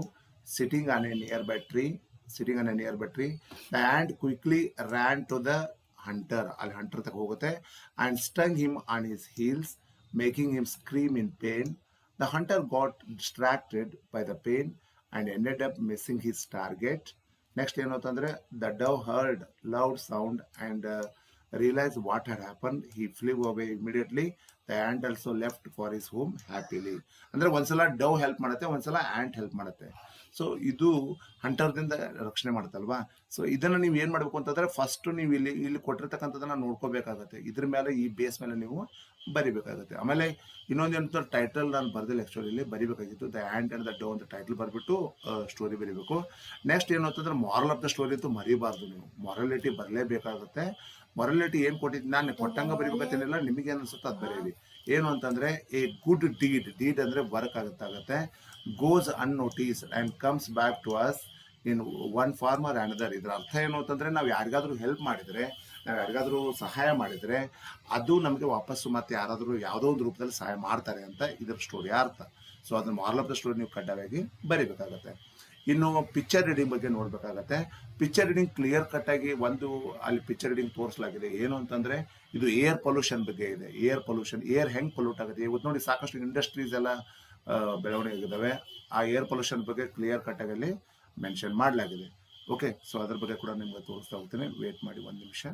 sitting on a nearby tree. The ant quickly ran to the hunter. ಅಲ್ಲಿ ಹಂಟರ್ ತಗ ಹೋಗುತ್ತೆ. And stung him on his heels making him scream in pain. The hunter got distracted by the pain and ended up missing his target. Next ಏನು ಅಂತಂದರೆ the dove heard loud sound and realise what had happen he flew away immediately the ant also left for his home happily. ಅಂದರೆ ಒಂದ್ಸಲ ಡವ್ help ಮಾಡುತ್ತೆ, ಒಂದ್ಸಲ ant help ಮಾಡುತ್ತೆ. So ಇದು ಹಂಟರ್ದಿಂದ ರಕ್ಷಣೆ ಮಾಡುತ್ತಲ್ವಾ. So ಇದನ್ನು ನೀವು ಏನು ಮಾಡಬೇಕು ಅಂತಂದರೆ ಫಸ್ಟು ನೀವು ಇಲ್ಲಿ ಕೊಟ್ಟಿರ್ತಕ್ಕಂಥದ್ದನ್ನು ನೋಡ್ಕೋಬೇಕಾಗತ್ತೆ. ಇದ್ರ ಮೇಲೆ ಈ ಬೇಸ್ ಮೇಲೆ ನೀವು ಬರಿಬೇಕಾಗುತ್ತೆ. ಆಮೇಲೆ ಇನ್ನೊಂದೇನು ಟೈಟಲ್ ನಾನು ಬರೆದಿಲ್ಲ, ಆ್ಯಕ್ಚುಲಿ ಇಲ್ಲಿ ಬರಿಬೇಕಾಗಿತ್ತು ದ ಆ್ಯಂಟ್ ಆ್ಯಂಡ್ ದ ಡವ್ ಅಂತ ಟೈಟಲ್ ಬರೆದ್ಬಿಟ್ಟು ಸ್ಟೋರಿ ಬರೀಬೇಕು. ನೆಕ್ಸ್ಟ್ ಏನು ಅಂತಂದ್ರೆ ಮಾರಲ್ ಆಫ್ ದ ಸ್ಟೋರಿ ಅಂತೂ ಮರಿಬಾರ್ದು ನೀವು, ಮೊರಾಲಿಟಿ ಬರಲೇಬೇಕಾಗುತ್ತೆ. ಮೊರಾಲಿಟಿ ಏನು ಕೊಟ್ಟಿದ್ದು ನಾನು ಕೊಟ್ಟಂಗೆ ಬರಿಬೇಕಂತೇನಿಲ್ಲ, ನಿಮಗೇನು ಅನ್ಸುತ್ತೋ ಅದು ಬರೀರಿ. ಏನು ಅಂತಂದರೆ ಎ ಗುಡ್ ಡೀಡ್ ಅಂದರೆ ವರ್ಕ್ ಆಗುತ್ತೆ, goes unnoticed and comes back to us in one form or another. ಇದರ ಅರ್ಥ ಏನು ಅಂತಂದರೆ ನಾವು ಯಾರಿಗಾದ್ರೂ ಹೆಲ್ಪ್ ಮಾಡಿದರೆ, ನಾವು ಯಾರಿಗಾದ್ರೂ ಸಹಾಯ ಮಾಡಿದರೆ ಅದು ನಮಗೆ ವಾಪಸ್ಸು ಮತ್ತೆ ಯಾರಾದರೂ ಯಾವುದೋ ಒಂದು ರೂಪದಲ್ಲಿ ಸಹಾಯ ಮಾಡ್ತಾರೆ ಅಂತ ಇದರ ಸ್ಟೋರಿ ಅರ್ಥ. ಸೊ ಅದನ್ನು ಮಾರಲ್ ಆಫ್ ದ ಸ್ಟೋರಿ ನೀವು ಕಡ್ಡಾಯವಾಗಿ ಬರೀಬೇಕಾಗತ್ತೆ. ಇನ್ನು ಪಿಕ್ಚರ್ ರೀಡಿಂಗ್ ಬಗ್ಗೆ ನೋಡಬೇಕಾಗತ್ತೆ. ಪಿಕ್ಚರ್ ರೀಡಿಂಗ್ ಕ್ಲಿಯರ್ ಕಟ್ಟಾಗಿ ಒಂದು ಅಲ್ಲಿ ಪಿಕ್ಚರ್ ರೀಡಿಂಗ್ ತೋರಿಸಲಾಗಿದೆ. ಏನು ಅಂತಂದರೆ ಇದು ಏರ್ ಪೊಲ್ಯೂಷನ್ ಬಗ್ಗೆ ಇದೆ. ಏರ್ ಪೊಲ್ಯೂಷನ್, ಏರ್ ಹೆಂಗೆ ಪೊಲ್ಯೂಟ್ ಆಗುತ್ತೆ ಇವತ್ತು ನೋಡಿ, ಸಾಕಷ್ಟು ಇಂಡಸ್ಟ್ರೀಸ್ ಎಲ್ಲ ಬೆಳವಣಿಗೆ ಇದ್ದಾವೆ. ಆ ಏರ್ ಪೊಲ್ಯೂಷನ್ ಬಗ್ಗೆ ಕ್ಲಿಯರ್ ಕಟ್ಟಾಗಿ ಅಲ್ಲಿ ಮೆನ್ಷನ್ ಮಾಡಲಾಗಿದೆ. ಓಕೆ, ಸೊ ಅದ್ರ ಬಗ್ಗೆ ಕೂಡ ನಿಮ್ಗೆ ತೋರಿಸ್ತಾ ಹೋಗ್ತೀನಿ, ವೇಟ್ ಮಾಡಿ ಒಂದು ನಿಮಿಷ.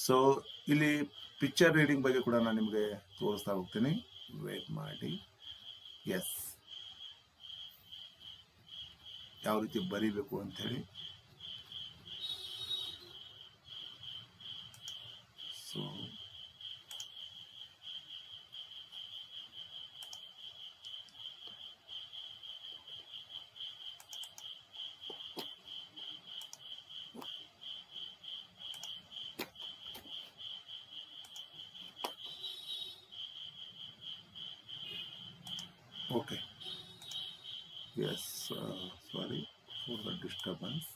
ಸೊ ಇಲ್ಲಿ ಪಿಕ್ಚರ್ ರೀಡಿಂಗ್ ಬಗ್ಗೆ ಕೂಡ ನಾನು ನಿಮಗೆ ತೋರಿಸ್ತಾ ಹೋಗ್ತೀನಿ, ವೇಟ್ ಮಾಡಿ. ಎಸ್, ಯಾವ ರೀತಿ ಬರೀಬೇಕು ಅಂಥೇಳಿ. So okay, yes, sorry for the disturbance.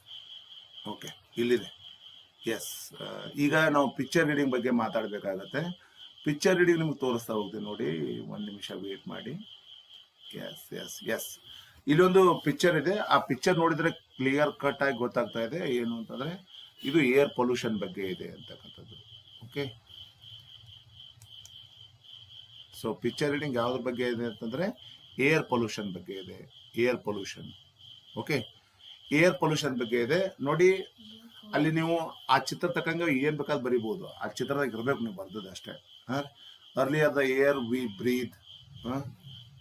Okay, ಇಲ್ಲಿದೆ. ಎಸ್, ಈಗ ನಾವು ಪಿಕ್ಚರ್ ರೀಡಿಂಗ್ ಬಗ್ಗೆ ಮಾತಾಡಬೇಕಾಗತ್ತೆ. ಪಿಕ್ಚರ್ ರೀಡಿಂಗ್ ನಿಮ್ಗೆ ತೋರಿಸ್ತಾ ಹೋಗ್ತೀನಿ ನೋಡಿ, ಒಂದು ನಿಮಿಷ ವೇಟ್ ಮಾಡಿ. ಎಸ್ ಎಸ್ ಎಸ್, ಇಲ್ಲೊಂದು ಪಿಕ್ಚರ್ ಇದೆ. ಆ ಪಿಕ್ಚರ್ ನೋಡಿದರೆ ಕ್ಲಿಯರ್ ಕಟ್ ಆಗಿ ಗೊತ್ತಾಗ್ತಾ ಇದೆ ಏನು ಅಂತಂದರೆ ಇದು ಏರ್ ಪೊಲ್ಯೂಷನ್ ಬಗ್ಗೆ ಇದೆ ಅಂತಕ್ಕಂಥದ್ದು. ಓಕೆ, ಸೊ ಪಿಕ್ಚರ್ ರೀಡಿಂಗ್ ಯಾವುದ್ರ ಬಗ್ಗೆ ಇದೆ ಅಂತಂದರೆ ಏರ್ ಪೊಲ್ಯೂಷನ್ ಬಗ್ಗೆ ಇದೆ. Air pollution, okay, air pollution ಬಗ್ಗೆ ಇದೆ ನೋಡಿ. ಅಲ್ಲಿ ನೀವು ಆ ಚಿತ್ರ ತಕ್ಕಂಗೆ ಏನು ಬೇಕಾದ್ರೂ ಬರಿಬೋದು, ಆ ಚಿತ್ರದಾಗ ಇರಬೇಕು ನೀವು ಬರ್ದದ್ದು ಅಷ್ಟೇ. Earlier the air we breathe,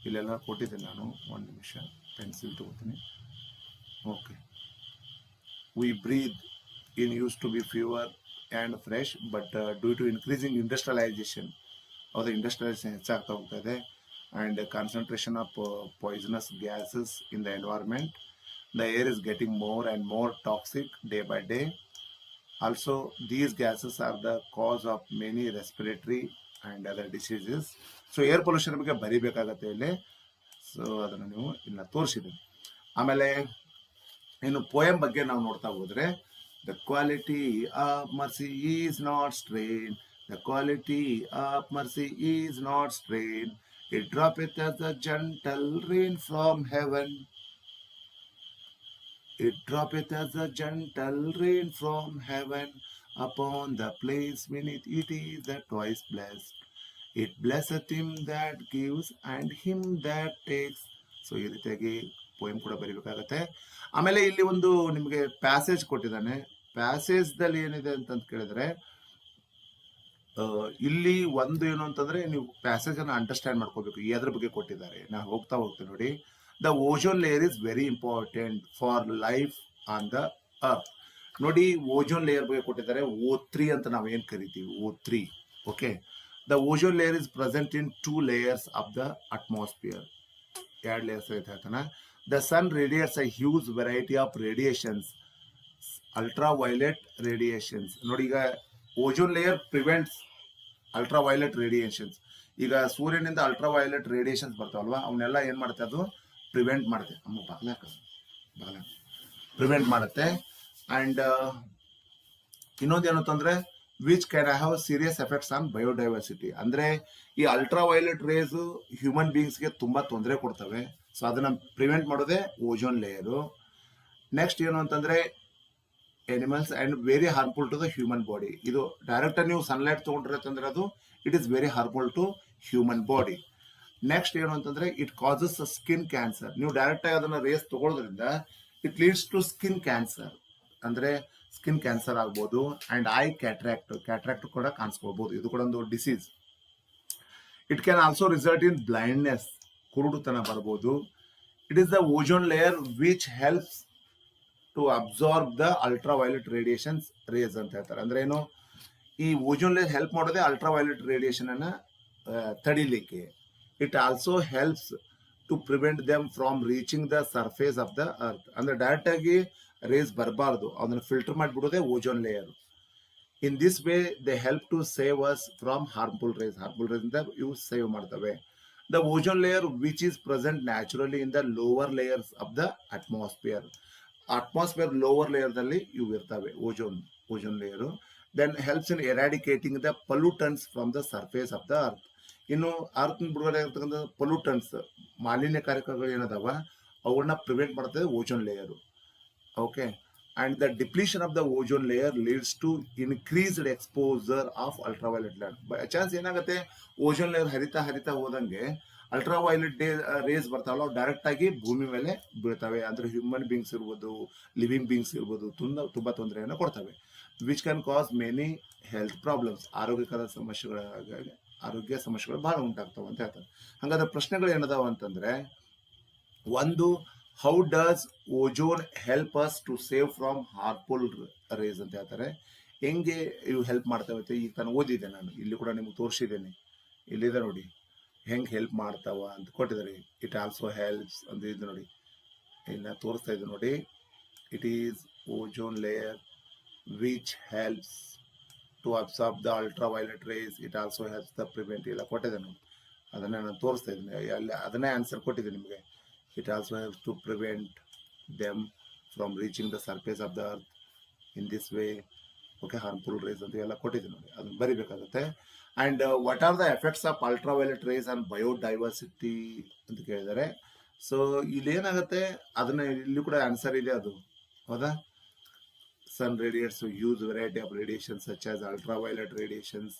ಇಲ್ಲೆಲ್ಲ ಕೊಟ್ಟಿದ್ದೀನಿ ನಾನು, ಒಂದು ನಿಮಿಷ ಪೆನ್ಸಿಲ್ ತಗೋತೀನಿ. Okay, we breathe in used to be purer and fresh but due to increasing industrialisation, ಹೌದು ಇಂಡಸ್ಟ್ರಿಯಲೈಸೇಷನ್ ಹೆಚ್ಚಾಗ್ತಾ ಹೋಗ್ತಾ ಇದೆ. And concentration of poisonous gases in the environment, the air is getting more and more toxic day by day. Also these gases are the cause of many respiratory and other diseases. So air pollution ಬಗ್ಗೆ ಬರಿಬೇಕಾಗತ್ತೆ ಇಲ್ಲಿ. So ಅದನ್ನು ನೀವು ಇಲ್ಲ ತೋರಿಸಿದ್ದೀನಿ. ಆಮೇಲೆ ಇನ್ನು poem ಬಗ್ಗೆ ನಾವು ನೋಡ್ತಾ ಹೋದ್ರೆ, the quality of mercy is not strain, the quality of mercy is not strain, it droppeth as a gentle rain from heaven. It droppeth as a gentle rain from heaven upon the place beneath it is that twice blessed. It blesseth him that gives and him that takes. So ಈ ರೀತಿಯಾಗಿ poem ಕೂಡ ಬರೀಬೇಕಾಗತ್ತೆ. ಆಮೇಲೆ ಇಲ್ಲಿ ಒಂದು ನಿಮಗೆ passage ಕೊಟ್ಟಿದ್ದಾನೆ. ಪ್ಯಾಸೇಜ್ದಲ್ಲಿ ಏನಿದೆ ಅಂತ ಕೇಳಿದ್ರೆ, ಇಲ್ಲಿ ಒಂದು ಏನು ಅಂತಂದ್ರೆ ನೀವು ಪ್ಯಾಸೇಜ್ ಅನ್ನು ಅಂಡರ್ಸ್ಟ್ಯಾಂಡ್ ಮಾಡ್ಕೋಬೇಕು, ಎದ್ರ ಬಗ್ಗೆ ಕೊಟ್ಟಿದ್ದಾರೆ. ನಾವು ಹೋಗ್ತಾ ಹೋಗ್ತೀವಿ ನೋಡಿ. The ozone layer is very important for life on the earth. ನೋಡಿ, ಓಜೋನ್ ಲೇಯರ್ ಬಗ್ಗೆ ಕೊಟ್ಟಿದ್ದಾರೆ. O3 ಅಂತ ನಾವು ಏನು ಕರಿತೀವಿ, O3. Okay, the ozone layer is present in 2 layers of the atmosphere. 2 layers ಐತೆ. The sun radiates a huge variety of radiations, ultra violet radiations. ನೋಡಿ, ಈಗ ozone layer prevents ultra violet radiations. ಈಗ ಸೂರ್ಯನಿಂದ ultra violet radiations ಬರ್ತಾವಲ್ವಾ, ಅವನ್ನೆಲ್ಲ ಏನು ಮಾಡುತ್ತೆ, ಅದು prevent ಮಾಡುತ್ತೆ. ಪ್ರಿವೆಂಟ್ ಮಾಡುತ್ತೆ. ಆ್ಯಂಡ್ ಇನ್ನೊಂದೇನು ಅಂತಂದರೆ which can have serious effects on biodiversity. ಅಂದರೆ ಈ ಅಲ್ಟ್ರಾ ವೈಲೆಟ್ ರೇಸು ಹ್ಯೂಮನ್ ಬೀಯಿಂಗ್ಸ್ಗೆ ತುಂಬ ತೊಂದರೆ ಕೊಡ್ತವೆ. ಸೊ ಅದನ್ನು ಪ್ರಿವೆಂಟ್ ಮಾಡೋದೇ ಓಜೋನ್ ಲೇಯರು. ನೆಕ್ಸ್ಟ್ ಏನು ಅಂತಂದರೆ animals and very harmful to the human body. ಇದು ಡೈರೆಕ್ಟಾಗಿ ನೀವು ಸನ್ಲೈಟ್ ತೊಗೊಂಡ್ರೆ ಅದು it is very harmful to human body. Next ಏನು ಅಂತಂದ್ರೆ ಇಟ್ ಕಾಸಸ್ ಸ್ಕಿನ್ ಕ್ಯಾನ್ಸರ್. ನೀವು ಡೈರೆಕ್ಟ್ ಆಗಿ ಅದನ್ನ ರೇಸ್ ತಗೊಳ್ಳೋದ್ರಿಂದ it leads to skin cancer, ಅಂದ್ರೆ ಸ್ಕಿನ್ ಕ್ಯಾನ್ಸರ್ ಆಗ್ಬೋದು. ಅಂಡ್ ಐ ಕ್ಯಾಟ್ರಾಕ್ಟ್ ಕೂಡ ಕಾಣಿಸ್ಕೊಳ್ಬಹುದು, ಇದು ಕೂಡ ಒಂದು disease. It can also result in blindness, ಕುರುಡುತನ ಬರ್ಬೋದು. It is the ozone layer which helps to absorb the ultraviolet radiations rays ಅಂತ ಹೇಳ್ತಾರೆ. ಅಂದ್ರೆ ಏನು, ಈ ಓಜೋನ್ ಲೇಯರ್ ಹೆಲ್ಪ್ ಮಾಡೋದೇ ಅಲ್ಟ್ರಾವೈಲೆಟ್ ರೇಡಿಯೇಷನ್ ಅನ್ನ ತಡಿಲಿಕ್ಕೆ. It also helps to prevent them from reaching the surface of the earth. ಅಂದ್ರೆ direct ಆಗಿ ರೇಸ್ ಬರಬಾರ್ದು, ಅದನ್ನ ಫಿಲ್ಟರ್ ಮಾಡಿಬಿಡೋದೇ ozone layer. In this way they help to save us from harmful rays ಇಂದ ಇವು save ಮಾಡ್ತವೆ. The ozone layer which is present naturally in the lower layers of the atmosphere lower ಲೇಯರ್ದಲ್ಲಿ ಇವು ಇರ್ತವೆ ozone layer. Then helps in eradicating the pollutants from the surface of the earth. ಇನ್ನು earth ಬಿಡುಗಡೆ ಇರ್ತಕ್ಕಂಥ pollutants, ಮಾಲಿನ್ಯಕಾರಕಗಳು ಏನದಾವ ಅವುಗಳನ್ನ prevent ಮಾಡ್ತದೆ ozone layer. Okay, and the depletion of the ozone layer leads to increased exposure of ultraviolet light. By chance ಏನಾಗುತ್ತೆ, ozone layer ಹರಿತಾ ಹೋದಂಗೆ ಅಲ್ಟ್ರಾವೈಲೆಟ್ ರೇಸ್ ಬರ್ತಾವಲ್ಲ, ಡೈರೆಕ್ಟ್ ಆಗಿ ಭೂಮಿ ಮೇಲೆ ಬೀಳ್ತವೆ. ಅಂದ್ರೆ ಹ್ಯೂಮನ್ ಬೀಯಿಂಗ್ಸ್ ಇರ್ಬೋದು, ಲಿವಿಂಗ್ ಬೀಯಿಂಗ್ಸ್ ಇರ್ಬೋದು, ತುಂಬಾ ತೊಂದರೆಯನ್ನು ಕೊಡ್ತವೆ. Which can cause many health problems, ಆರೋಗ್ಯ ಸಮಸ್ಯೆಗಳು ಬಹಳ ಉಂಟಾಗ್ತಾವ ಅಂತ ಹೇಳ್ತಾರೆ. ಹಾಗಾದ್ರೆ ಪ್ರಶ್ನೆಗಳು ಏನದಾವ ಅಂತಂದ್ರೆ, ಒಂದು, how does ozone help us to save from harmful rays ಅಂತ ಹೇಳ್ತಾರೆ. ಹೆಂಗೆ ಇವು ಹೆಲ್ಪ್ ಮಾಡ್ತಾವೆ? ಈಗ ನಾನು ಓದಿದ್ದೆ, ನಾನು ಇಲ್ಲಿ ಕೂಡ ನಿಮ್ಗೆ ತೋರಿಸಿದ್ದೇನೆ, ಇಲ್ಲಿದೆ ನೋಡಿ ಹೆಂಗೆ ಹೆಲ್ಪ್ ಮಾಡ್ತಾವ ಅಂತ ಕೊಟ್ಟಿದ್ದಾರೆ. ಇಟ್ ಆಲ್ಸೋ ಹೆಲ್ಪ್ಸ್ ಅಂತ ಇದು ನೋಡಿ, ಇನ್ನು ತೋರಿಸ್ತಾ ಇದ್ದು ನೋಡಿ. It is ozone layer which helps to absorb the ultraviolet rays. It also helps the prevent, ಎಲ್ಲ ಕೊಟ್ಟಿದೆ ನೋಡಿ, ಅದನ್ನೇ ನಾನು ತೋರಿಸ್ತಾ ಇದ್ದೀನಿ, ಅಲ್ಲಿ ಅದನ್ನೇ ಆನ್ಸರ್ ಕೊಟ್ಟಿದ್ದೀನಿ ನಿಮಗೆ. It also helps to prevent them from reaching the surface of the earth in this way. Okay, harmful rays ಅಂತ ಎಲ್ಲ ಕೊಟ್ಟಿದ್ದೀನಿ ನೋಡಿ, ಅದನ್ನು ಬರಿಬೇಕಾಗುತ್ತೆ. And what are the effects of ultraviolet rays on biodiversity ಅಂತ ಕೇಳಿದ್ದಾರೆ. ಸೊ ಇಲ್ಲೇನಾಗುತ್ತೆ, ಅದನ್ನ ಇಲ್ಲಿ ಕೂಡ ಆನ್ಸರ್ ಇದೆ, ಅದು ಹೌದಾ. Sun radiates use variety of radiations such as ultraviolet radiations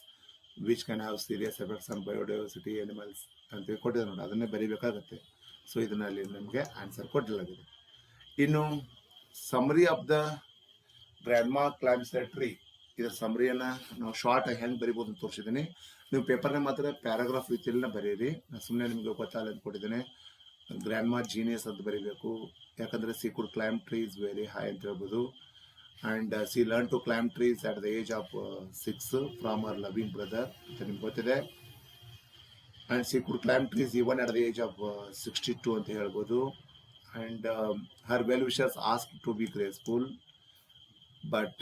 which can have serious effects on biodiversity animals ಅಂತ ಕೊಟ್ಟಿದ್ದಾರೆ ನೋಡಿ, ಅದನ್ನೇ ಬರಿಬೇಕಾಗತ್ತೆ. ಸೊ ಇದರಲ್ಲಿ ನಮಗೆ ಆನ್ಸರ್ ಕೊಟ್ಟಿಲಾಗಿದೆ. ಇನ್ನು summary of the grandma climbs the tree, ಇದರ ಸಮರಿಯನ್ನ ನಾವು ಶಾರ್ಟ್ ಹೆಂಗೆ ಬರಿಬೋದು ಅಂತ ತೋರಿಸಿದ್ದೀನಿ. ನೀವು ಪೇಪರ್ನ ಮಾತ್ರ ಪ್ಯಾರಾಗ್ರಾಫ್ ರೀತಿಯಲ್ಲ ಬರೀರಿ, ನಾನು ಸುಮ್ಮನೆ ನಿಮಗೆ ಗೊತ್ತಾಗಲ್ಲ ಅಂತ ಕೊಟ್ಟಿದ್ದೇನೆ. ಗ್ರ್ಯಾಂಡ್ಮಾ ಜೀನಿಯಸ್ ಅಂತ ಬರೀಬೇಕು, ಯಾಕಂದ್ರೆ she could climb trees very high ಅಂತ ಹೇಳ್ಬೋದು. And she learned to climb trees at the age of 6 from her loving brother. And she could climb trees even at the age of 62 ಅಂತ ಹೇಳ್ಬೋದು. And her well-wishers asked to be graceful, but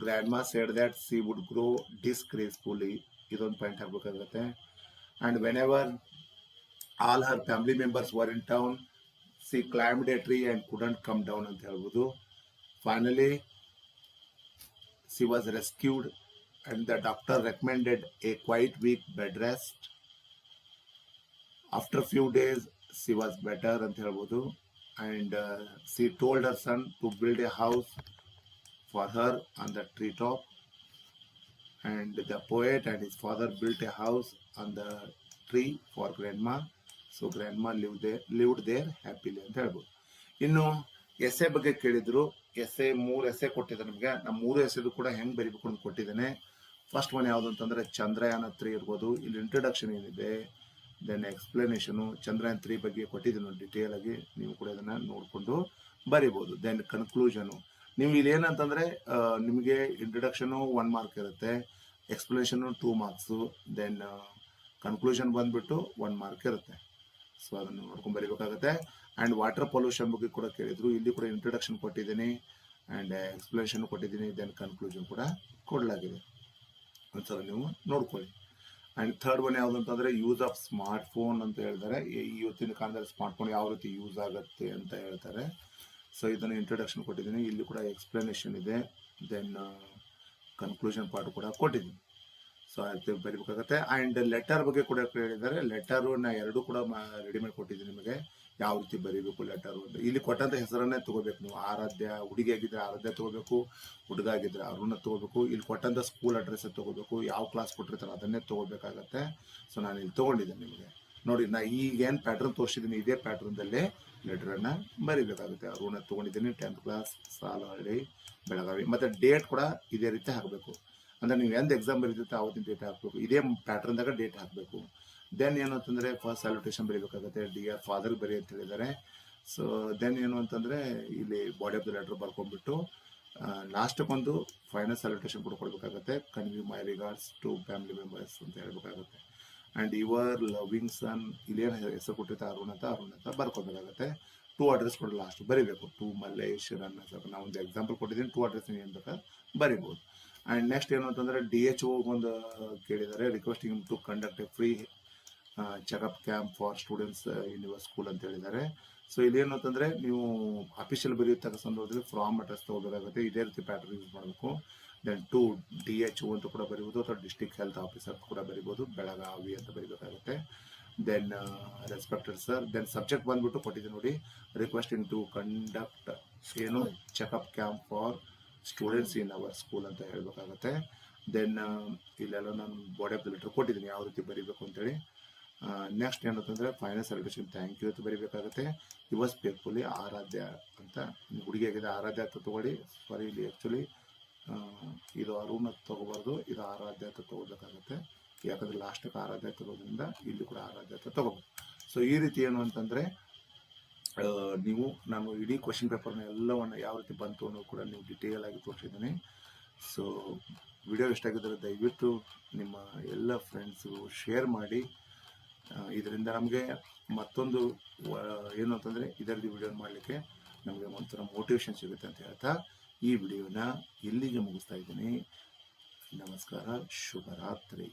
grandma said that she would grow disgracefully. ಇದೊಂದು point ಹಾಕಬೇಕಾಗುತ್ತೆ. And whenever all her family members were in town, she climbed a tree and couldn't come down ಅಂತ ಹೇಳ್ಬೋದು. Finally, she was rescued and the doctor recommended a quite week bed rest. After few days, she was better ಅಂತ ಹೇಳ್ಬೋದು. And she told her son to build a house for her on the treetop. And the poet and his father built a house on the tree for grandma. So grandma lived there happily ಅಂತ ಹೇಳ್ಬೋದು. ಇನ್ನು essay ಬಗ್ಗೆ ಕೇಳಿದ್ರು. Essay 3 essay ಕೊಟ್ಟಿದ್ದಾರೆ ನಿಮಗೆ. ನಾನು 3 ಎಸ್ಸೆದು ಕೂಡ ಹೆಂಗೆ ಬರೀಬೇಕು ಅಂತ ಕೊಟ್ಟಿದ್ದೇನೆ. ಫಸ್ಟ್ ಒನ್ ಯಾವುದು ಅಂತಂದರೆ ಚಂದ್ರಯಾನ 3 ಇರ್ಬೋದು. ಇಲ್ಲಿ ಇಂಟ್ರೊಡಕ್ಷನ್ ಏನಿದೆ, ದೆನ್ ಎಕ್ಸ್ಪ್ಲನೇಷನು, ಚಂದ್ರಯಾನ 3 ಬಗ್ಗೆ ಕೊಟ್ಟಿದ್ದೀನಿ ಡಿಟೇಲ್ ಆಗಿ, ನೀವು ಕೂಡ ಇದನ್ನು ನೋಡಿಕೊಂಡು ಬರಿಬೋದು. ದೆನ್ ಕನ್ಕ್ಲೂಷನು, ನೀವು ಇಲ್ಲಿ ಏನಂತಂದರೆ ನಿಮಗೆ ಇಂಟ್ರೊಡಕ್ಷನು 1 ಮಾರ್ಕ್ ಇರುತ್ತೆ, ಎಕ್ಸ್ಪ್ಲನೇಷನು 2 ಮಾರ್ಕ್ಸು, ದೆನ್ ಕನ್ಕ್ಲೂಷನ್ ಬಂದುಬಿಟ್ಟು 1 ಮಾರ್ಕ್ ಇರುತ್ತೆ. ಸೊ ಅದನ್ನು ನೋಡ್ಕೊಂಡು ಬರೀಬೇಕಾಗುತ್ತೆ. ಆ್ಯಂಡ್ ವಾಟರ್ ಪೊಲ್ಯೂಷನ್ ಬಗ್ಗೆ ಕೂಡ ಕೇಳಿದ್ರು, ಇಲ್ಲಿ ಕೂಡ ಇಂಟ್ರೊಡಕ್ಷನ್ ಕೊಟ್ಟಿದ್ದೀನಿ ಆ್ಯಂಡ್ ಎಕ್ಸ್ಪ್ಲನೇಷನ್ ಕೊಟ್ಟಿದ್ದೀನಿ, ದೆನ್ ಕನ್ಕ್ಲೂಷನ್ ಕೂಡ ಕೊಡಲಾಗಿದೆ, ಒಂದ್ಸಲ ನೀವು ನೋಡ್ಕೊಳ್ಳಿ. ಆ್ಯಂಡ್ ಥರ್ಡ್ ಒನ್ ಯಾವುದು ಅಂತಂದರೆ ಯೂಸ್ ಆಫ್ ಸ್ಮಾರ್ಟ್ ಫೋನ್ ಅಂತ ಹೇಳ್ತಾರೆ. ಇವತ್ತಿನ ಕಾಲದಲ್ಲಿ ಸ್ಮಾರ್ಟ್ ಫೋನ್ ಯಾವ ರೀತಿ ಯೂಸ್ ಆಗುತ್ತೆ ಅಂತ ಹೇಳ್ತಾರೆ. ಸೊ ಇದನ್ನು ಇಂಟ್ರೊಡಕ್ಷನ್ ಕೊಟ್ಟಿದ್ದೀನಿ, ಇಲ್ಲಿ ಕೂಡ ಎಕ್ಸ್ಪ್ಲನೇಷನ್ ಇದೆ, ದೆನ್ ಕನ್ಕ್ಲೂಷನ್ ಪಾರ್ಟ್ ಕೂಡ ಕೊಟ್ಟಿದ್ದೀನಿ. ಸೊ ಅದು ಬರೀಬೇಕಾಗತ್ತೆ. ಆ್ಯಂಡ್ ಲೆಟರ್ ಬಗ್ಗೆ ಕೂಡ ಹೇಳಿದ್ದಾರೆ. ಲೆಟರು ನಾ 2 ಕೂಡ ರೆಡಿ ಮಾಡಿ ಕೊಟ್ಟಿದ್ದೀನಿ ನಿಮಗೆ, ಯಾವ ರೀತಿ ಬರೀಬೇಕು ಲೆಟರು ಅಂತ. ಇಲ್ಲಿ ಕೊಟ್ಟಂಥ ಹೆಸರನ್ನೇ ತೊಗೋಬೇಕು ನೀವು. ಆರಾಧ್ಯ, ಹುಡುಗಿ ಆಗಿದ್ರೆ ಆರಾಧ್ಯ ತೊಗೋಬೇಕು, ಹುಡುಗ ಆಗಿದ್ರೆ ಅರುಣ ತೊಗೋಬೇಕು. ಇಲ್ಲಿ ಕೊಟ್ಟಂಥ ಸ್ಕೂಲ್ ಅಡ್ರೆಸ್ ತೊಗೋಬೇಕು, ಯಾವ ಕ್ಲಾಸ್ ಕೊಟ್ಟಿರ್ತಾರೆ ಅದನ್ನೇ ತೊಗೋಬೇಕಾಗತ್ತೆ. ಸೊ ನಾನು ಇಲ್ಲಿ ತೊಗೊಂಡಿದ್ದೇನೆ ನಿಮಗೆ. ನೋಡಿ ನಾ ಈಗೇನು ಪ್ಯಾಟ್ರನ್ ತೋರಿಸಿದ್ದೀನಿ ಇದೇ ಪ್ಯಾಟ್ರನ್ದಲ್ಲೇ ಲೆಟರನ್ನು ಬರೀಬೇಕಾಗುತ್ತೆ. ಅರುಣ ತೊಗೊಂಡಿದ್ದೀನಿ 10th ಕ್ಲಾಸ್, ಸಾಲಹಳ್ಳಿ, ಬೆಳಗಾವಿ. ಮತ್ತು ಡೇಟ್ ಕೂಡ ಇದೇ ರೀತಿ ಹಾಕಬೇಕು. ಅಂದರೆ ನೀವು ಎಂದು ಎಕ್ಸಾಮ್ ಬರೀತಿರ್ತೀವಿ ಆವತ್ತಿನ ಡೇಟ್ ಹಾಕಬೇಕು. ಇದೇ ಪ್ಯಾಟ್ರನ್ದಾಗ ಡೇಟ್ ಹಾಕಬೇಕು. ದೆನ್ ಏನು ಅಂತಂದರೆ ಫಸ್ಟ್ ಸ್ಯಾಲ್ಯುಟೇಷನ್ ಬರೀಬೇಕಾಗುತ್ತೆ. ಡಿಯರ್ ಫಾದರ್ ಬರೀ ಅಂತ ಹೇಳಿದ್ದಾರೆ. ಸೊ ದೆನ್ ಏನು ಅಂತಂದರೆ ಇಲ್ಲಿ ಬಾಡಿ ಆಫ್ ದ ಲೆಟರ್ ಬರ್ಕೊಂಡ್ಬಿಟ್ಟು ಲಾಸ್ಟಕ್ಕೊಂದು ಫೈನಲ್ ಸ್ಯಾಲ್ಯುಟೇಷನ್ ಕೂಡ ಕೊಡಬೇಕಾಗುತ್ತೆ. Convey my regards to family members ಅಂತ ಹೇಳಬೇಕಾಗುತ್ತೆ. ಆ್ಯಂಡ್ ಯುವರ್ ಲವಿಂಗ್ ಸನ್, ಇಲ್ಲೇನು ಹೆಸರು ಕೊಟ್ಟಿರ್ತಾರೆ ಅರುಣ್ ಅಂತ ಬರ್ಕೋಬೇಕಾಗುತ್ತೆ. 2 ಅಡ್ರೆಸ್ ಕೂಡ ಲಾಸ್ಟ್ ಬರೀಬೇಕು. 2 ಮಲ್ಲೇಶ್ ರನ್ನ ಸ್ವಲ್ಪ ನಾವು ಒಂದು ಎಕ್ಸಾಂಪಲ್ ಕೊಟ್ಟಿದ್ದೀನಿ. 2 ಅಡ್ರೆಸ್ ಏನು ಬೇಕಾದ್ರೆ ಬರಿಬೋದು. ಆ್ಯಂಡ್ ನೆಕ್ಸ್ಟ್ ಏನು ಅಂತಂದರೆ DHO ಒಂದು ಕೇಳಿದ್ದಾರೆ, requesting to conduct a free checkup camp for students in your school ಅಂತ ಹೇಳಿದ್ದಾರೆ. ಸೊ ಇದೇನು ಅಂತಂದರೆ ನೀವು ಅಫಿಷಿಯಲ್ ಬರೆಯುತ್ತಕ್ಕ ಸಂದರ್ಭದಲ್ಲಿ ಫ್ರಾಮ್ ಅಡ್ರೆಸ್ ತೊಗೋಬೇಕಾಗುತ್ತೆ. ಇದೇ ರೀತಿ ಪ್ಯಾಟರ್ನ್ ಯೂಸ್ ಮಾಡಬೇಕು. ದೆನ್ 2 DHO ಅಂತ ಕೂಡ ಬರೀಬೋದು, ಅಥವಾ ಡಿಸ್ಟ್ರಿಕ್ಟ್ ಹೆಲ್ತ್ ಆಫೀಸರ್ ಕೂಡ ಬರಿಬೋದು, ಬೆಳಗಾವಿ ಅಂತ ಬರೀಬೇಕಾಗುತ್ತೆ. Then respected sir. Then subject ಬಂದ್ಬಿಟ್ಟು ಕೊಟ್ಟಿದ್ದೀನಿ ನೋಡಿ, ರಿಕ್ವೆಸ್ಟಿಂಗ್ ಟು ಕಂಡಕ್ಟ್ ಏನು checkup camp for students in our school ಅಂತ ಹೇಳಬೇಕಾಗುತ್ತೆ. ದೆನ್ ಇಲ್ಲೆಲ್ಲ ನಾನು ಬಾಡಿ ಆಫ್ ದ ಲೆಟರ್ ಕೊಟ್ಟಿದ್ದೀನಿ ಯಾವ ರೀತಿ ಬರೀಬೇಕು ಅಂತೇಳಿ. ನೆಕ್ಸ್ಟ್ ಏನಂತಂದರೆ ಫೈನಲ್ ಸ್ಯಾಲ್ಯುಟೇಷನ್ ಥ್ಯಾಂಕ್ ಯು ಅಂತ ಬರೀಬೇಕಾಗುತ್ತೆ. ಯುವರ್ಸ್ ಫೇತ್ಫುಲಿ ಆರಾಧ್ಯ ಅಂತ, ಹುಡುಗಿಯಾಗಿದೆ ಆರಾಧ್ಯ ಅಂತ ತೊಗೊಳ್ಳಿ. ಸಾರಿ, ಇಲ್ಲಿ ಆ್ಯಕ್ಚುಲಿ ಇದು ಅರುಣ್ ತೊಗೋಬಾರ್ದು, ಇದು ಆರಾಧ್ಯ ಅಂತ ತೊಗೋಬೇಕಾಗುತ್ತೆ. ಯಾಕಂದರೆ ಲಾಸ್ಟಕ್ಕೆ ಆರಾಧ್ಯ ತಗೋದ್ರಿಂದ ಇಲ್ಲಿ ಕೂಡ ಆರಾಧ್ಯ ಅಂತ ತೊಗೋಬೇಕು. ಸೊ ಈ ರೀತಿ ಏನು ಅಂತಂದರೆ ನೀವು ನಾನು ಇಡೀ ಕ್ವಶನ್ ಪೇಪರ್ನ ಎಲ್ಲವನ್ನು ಯಾವ ರೀತಿ ಬಂತು ಅನ್ನೋದು ಕೂಡ ನೀವು ಡಿಟೇಲ್ ಆಗಿ ತೋರಿಸಿದ್ದೀನಿ. ಸೊ ವಿಡಿಯೋ ಇಷ್ಟ ಆಗಿದ್ದರೆ ದಯವಿಟ್ಟು ನಿಮ್ಮ ಎಲ್ಲ ಫ್ರೆಂಡ್ಸ್ಗೂ ಶೇರ್ ಮಾಡಿ. ಇದರಿಂದ ನಮಗೆ ಮತ್ತೊಂದು ಏನು ಅಂತಂದರೆ ಇದರಲ್ಲಿ ವಿಡಿಯೋ ಮಾಡಲಿಕ್ಕೆ ನಮಗೆ ಒಂಥರ ಮೋಟಿವೇಶನ್ ಸಿಗುತ್ತೆ ಅಂತ ಹೇಳ್ತಾ ಈ ವಿಡಿಯೋನ ಇಲ್ಲಿಗೆ ಮುಗಿಸ್ತಾ ಇದ್ದೀನಿ. ನಮಸ್ಕಾರ, ಶುಭರಾತ್ರಿ.